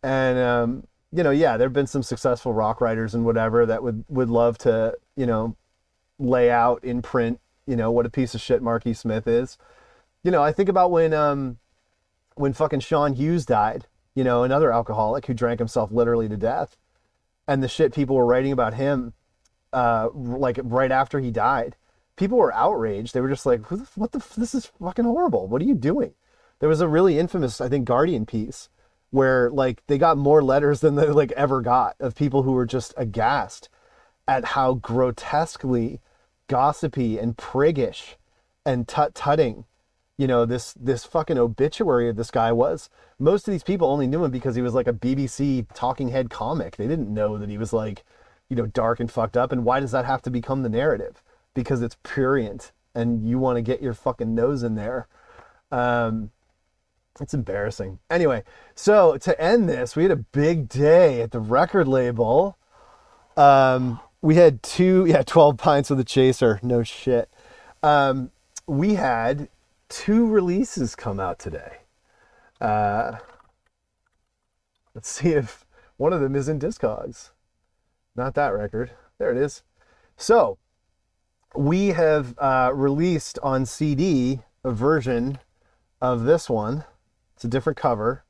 And yeah, there have been some successful rock writers and whatever that would love to, lay out in print, what a piece of shit Marky Smith is. I think about when fucking Sean Hughes died, another alcoholic who drank himself literally to death, and the shit people were writing about him, like right after he died, people were outraged. They were just like, this is fucking horrible. What are you doing? There was a really infamous, I think, Guardian piece where like they got more letters than they like ever got of people who were just aghast at how grotesquely gossipy and priggish and tut-tutting this fucking obituary of this guy was. Most of these people only knew him because he was like a BBC talking head comic. They didn't know that he was like, dark and fucked up. And why does that have to become the narrative? Because it's prurient and you want to get your fucking nose in there. It's embarrassing. Anyway, so to end this, we had a big day at the record label. We had 12 pints with a chaser. No shit. We had 2 releases come out today. Let's see if one of them is in Discogs. Not that record. There it is. So we have released on CD a version of this one. It's a different cover.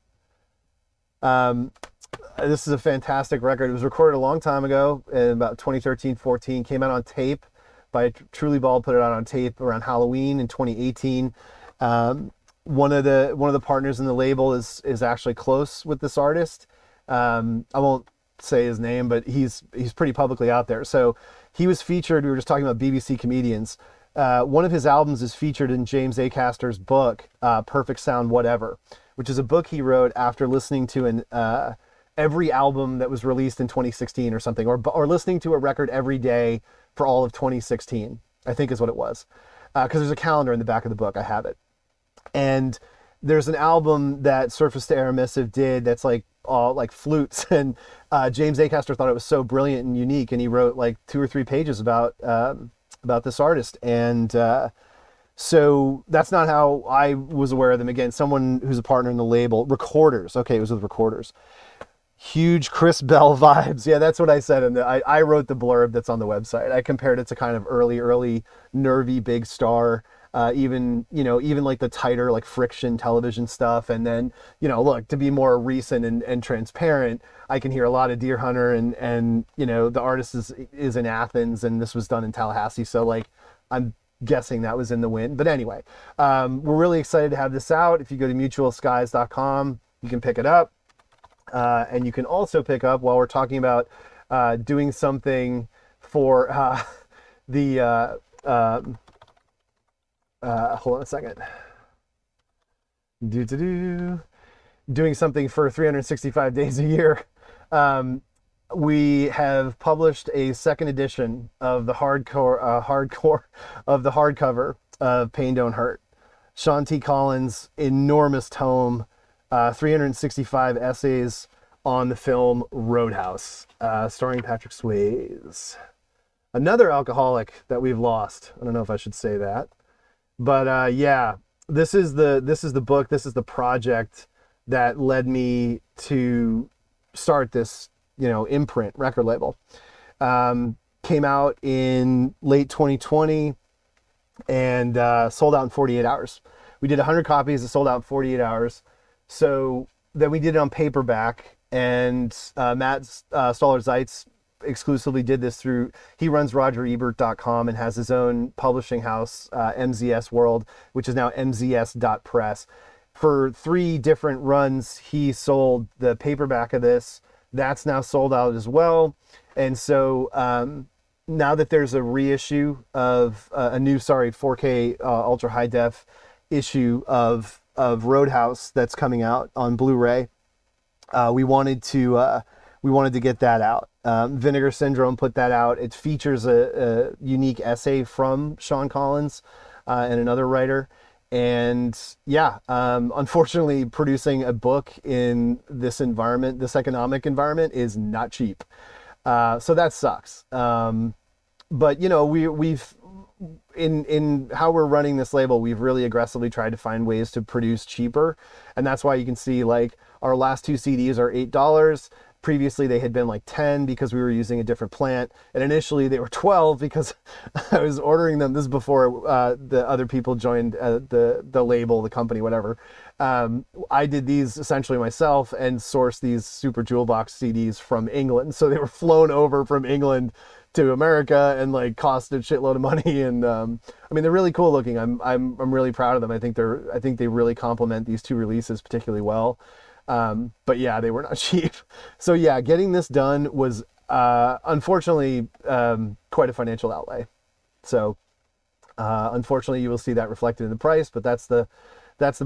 This is a fantastic record. It was recorded a long time ago, in about 2013-14. Came out on tape by Truly Bald. Put it out on tape around Halloween in 2018. One of the partners in the label is actually close with this artist. I won't say his name, but he's pretty publicly out there. So he was featured. We were just talking about BBC comedians. One of his albums is featured in James Acaster's book, Perfect Sound Whatever, which is a book he wrote after listening to every album that was released in 2016 or something, or listening to a record every day for all of 2016, I think is what it was. Because there's a calendar in the back of the book. I have it. And there's an album that Surface to Air Missive did that's like all like flutes. And James Acaster thought it was so brilliant and unique. And he wrote like 2 or 3 pages about this artist. And so that's not how I was aware of them. Again, someone who's a partner in the label. Recorders. Okay, it was with Recorders. Huge Chris Bell vibes. Yeah, that's what I said. I wrote the blurb that's on the website. I compared it to kind of early nervy big star. Even like the tighter like Friction television stuff. And then, look, to be more recent and transparent, I can hear a lot of Deer Hunter and the artist is in Athens and this was done in Tallahassee. So like, I'm guessing that was in the wind. But anyway, we're really excited to have this out. If you go to mutualskies.com, you can pick it up. And you can also pick up, while we're talking about doing something for hold on a second. Doing something for 365 days a year. We have published a second edition of the hardcover of Pain Don't Hurt. Sean T. Collins' enormous tome, 365 essays on the film Roadhouse, starring Patrick Swayze. Another alcoholic that we've lost. I don't know if I should say that. But yeah, this is the book, this is the project that led me to start this, imprint record label. Came out in late 2020 and sold out in 48 hours. We did 100 copies, it sold out in 48 hours. So then we did it on paperback, and Matt Stoller-Zeitz exclusively did this through, he runs RogerEbert.com and has his own publishing house, MZS World, which is now MZS.press. For 3 different runs, he sold the paperback of this. That's now sold out as well. And so now that there's a reissue of a new 4K ultra high def issue of Roadhouse that's coming out on Blu-ray, we wanted to get that out. Vinegar Syndrome put that out. It features a unique essay from Sean Collins and another writer. And yeah, unfortunately, producing a book in this environment, this economic environment, is not cheap. So that sucks. But you know, we've in how we're running this label, we've really aggressively tried to find ways to produce cheaper, and that's why you can see like our last 2 CDs are $8. Previously, they had been like 10 because we were using a different plant, and initially they were 12 because I was ordering them. This is before the other people joined the label, the company, whatever. I did these essentially myself and sourced these Super Jewel Box CDs from England, so they were flown over from England to America and like cost a shitload of money. And I mean, they're really cool looking. I'm really proud of them. I think they really complement these 2 releases particularly well. But yeah, they were not cheap. So yeah, getting this done was unfortunately quite a financial outlay. So unfortunately, you will see that reflected in the price, but that's the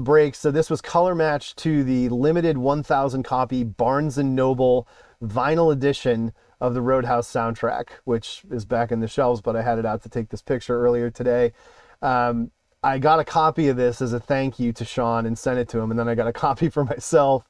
break. So this was color matched to the limited 1,000 copy Barnes & Noble vinyl edition of the Roadhouse soundtrack, which is back in the shelves, but I had it out to take this picture earlier today. I got a copy of this as a thank you to Sean and sent it to him, and then I got a copy for myself.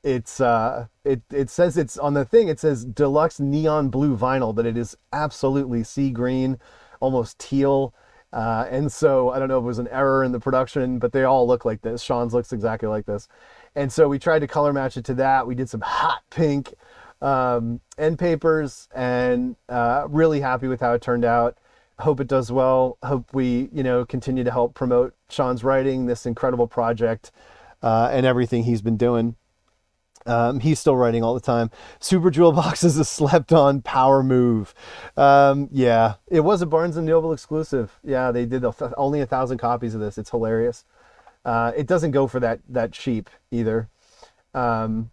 It says it's on the thing, it says deluxe neon blue vinyl, but it is absolutely sea green, almost teal. And so I don't know if it was an error in the production, but they all look like this. Sean's looks exactly like this. And so we tried to color match it to that. We did some hot pink end papers, and really happy with how it turned out. Hope it does well. Hope we, continue to help promote Sean's writing, this incredible project, and everything he's been doing. He's still writing all the time. Super Jewel Box is a slept-on power move. Yeah, it was a Barnes & Noble exclusive. Yeah, they did only 1,000 copies of this. It's hilarious. It doesn't go for that cheap either. I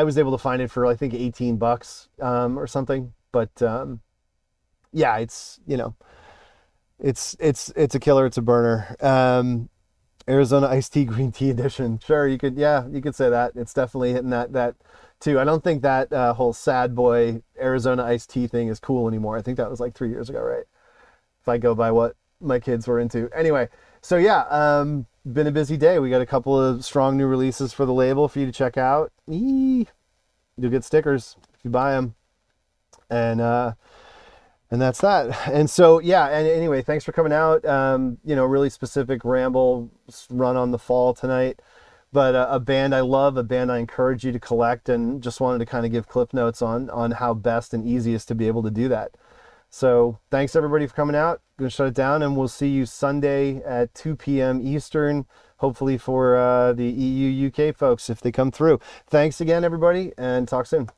was able to find it for I think $18 or something, but yeah, it's a killer. It's a burner. Arizona Iced Tea Green Tea Edition. Sure, you could say that. It's definitely hitting that too. I don't think that whole sad boy Arizona Iced Tea thing is cool anymore. I think that was like 3 years ago, right? If I go by what my kids were into. Anyway, so yeah, been a busy day. We got a couple of strong new releases for the label for you to check out. You'll get stickers if you buy them. And that's that. And so, yeah, and anyway, thanks for coming out. Really specific ramble run on the fall tonight. But a band I love, a band I encourage you to collect, and just wanted to kind of give clip notes on how best and easiest to be able to do that. So thanks everybody for coming out. Going to shut it down, and we'll see you Sunday at 2 p.m. Eastern, hopefully for the EU UK folks if they come through. Thanks again, everybody, and talk soon.